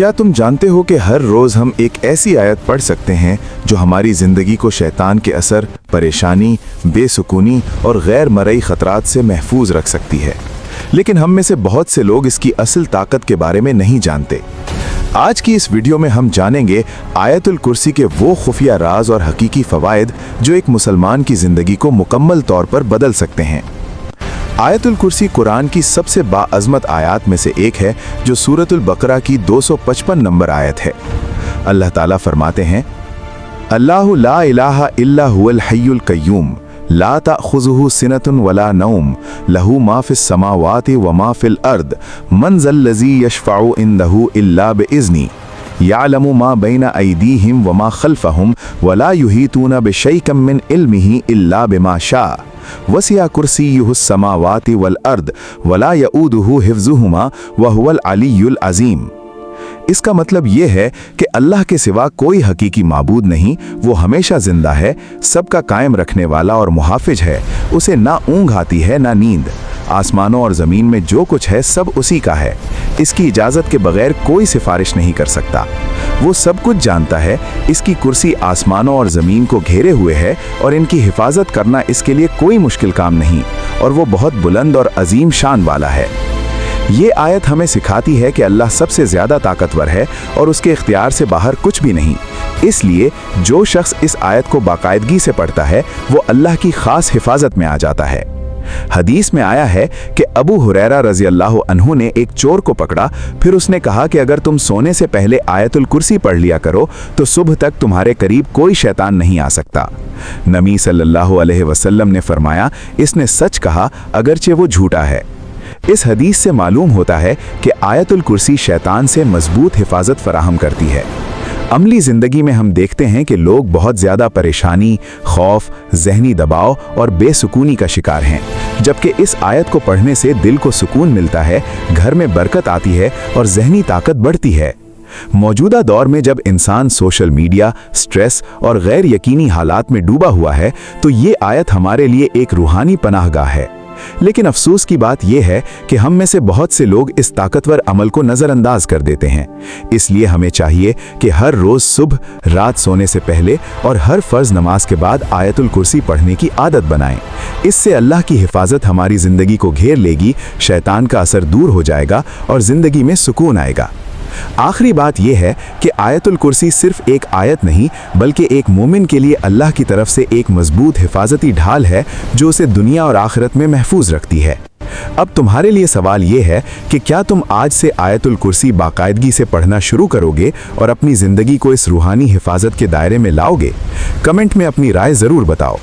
क्या तुम जानते हो कि हर रोज हम एक ऐसी आयत पढ़ सकते हैं जो हमारी जिंदगी को शैतान के असर, परेशानी, बेसुकूनी और गैर मरई खतरात से महफूज रख सकती है। लेकिन हम में से बहुत से लोग इसकी असल ताकत के बारे में नहीं जानते। आज की इस वीडियो में हम जानेंगे आयतुल कुर्सी के वो खुफिया राज और हकीकी फवायद जो एक मुसलमान की जिंदगी को मुकम्मल तौर पर बदल सकते हैं। आयतुल कुर्सी कुरान की सबसे बाअज़मत आयत में से एक है जो सूरतुल बकरा की 255 नंबर आयत है। अल्लाह ताला फरमाते हैं, अल्लाहु ला इलाहा इल्ला हुवल हय्युल कय्यूम ला ताख़ुज़ुहु सिनतुन वला नौम लहू मा फ़िस समावाति व मा फ़िल अर्द मन ज़ल्लज़ी यशफ़अउ इंदहु इल्ला बिइज़्नी यालमु मा बैना अयदीहिम व मा ख़ल्फ़हुम वला युहीतूना बिशैइन मिन इल्मिही इल्ला बिमा शा वसिया कुर्सियुहुस समावाति वल अर्द वला यऊदुहु हिफ्ज़ुहुमा व हुवल अलियुल अज़ीम। इसका मतलब ये है कि अल्लाह के सिवा कोई हकीकी माबूद नहीं। वो हमेशा जिंदा है, सबका कायम रखने वाला और मुहाफिज है। उसे ना ऊँघ आती है ना नींद। आसमानों और ज़मीन में जो कुछ है सब उसी का है। इसकी इजाज़त के बगैर कोई सिफारिश नहीं कर सकता। वो सब कुछ जानता है। इसकी कुर्सी आसमानों और ज़मीन को घेरे हुए है और इनकी हिफाजत करना इसके लिए कोई मुश्किल काम नहीं, और वो बहुत बुलंद और अजीम शान वाला है। ये आयत हमें सिखाती है कि अल्लाह सबसे ज़्यादा ताकतवर है और उसके इख्तियार से बाहर कुछ भी नहीं। इसलिए जो शख्स इस आयत को बाकायदगी से पढ़ता है वो अल्लाह की ख़ास हिफाजत में आ जाता है। हदीस में आया है कि अबू हुरैरा रज़ी अल्लाह अन्हु ने एक चोर को पकड़ा। फिर उसने कहा कि अगर तुम सोने से पहले आयतुल कुर्सी पढ़ लिया करो तो सुबह तक तुम्हारे करीब कोई शैतान नहीं आ सकता। नबी सल्लल्लाहु अलैहि वसल्लम ने फरमाया, इसने सच कहा अगरचे वो झूठा है। इस हदीस से मालूम होता है कि आयतुल कुर्सी शैतान से मजबूत हिफाजत फराहम करती है। अमली ज़िंदगी में हम देखते हैं कि लोग बहुत ज़्यादा परेशानी, खौफ, जहनी दबाव और बेसुकूनी का शिकार हैं, जबकि इस आयत को पढ़ने से दिल को सुकून मिलता है, घर में बरकत आती है और जहनी ताकत बढ़ती है। मौजूदा दौर में जब इंसान सोशल मीडिया, स्ट्रेस और गैर यकीनी हालात में डूबा हुआ है तो ये आयत हमारे लिए एक रूहानी पनाहगाह है। लेकिन अफसोस की बात यह है कि हम में से बहुत से लोग इस ताकतवर अमल को नज़रअंदाज कर देते हैं। इसलिए हमें चाहिए कि हर रोज़ सुबह, रात सोने से पहले और हर फ़र्ज़ नमाज के बाद आयतुल कुर्सी पढ़ने की आदत बनाएं। इससे अल्लाह की हिफाजत हमारी ज़िंदगी को घेर लेगी, शैतान का असर दूर हो जाएगा और ज़िंदगी में सुकून आएगा। आखिरी बात यह है कि आयतुल कुर्सी सिर्फ एक आयत नहीं बल्कि एक मोमिन के लिए अल्लाह की तरफ से एक मजबूत हिफाजती ढाल है जो उसे दुनिया और आखिरत में महफूज रखती है। अब तुम्हारे लिए सवाल यह है कि क्या तुम आज से आयतुल कुर्सी बाकायदगी से पढ़ना शुरू करोगे और अपनी ज़िंदगी को इस रूहानी हिफाजत के दायरे में लाओगे? कमेंट में अपनी राय ज़रूर बताओ।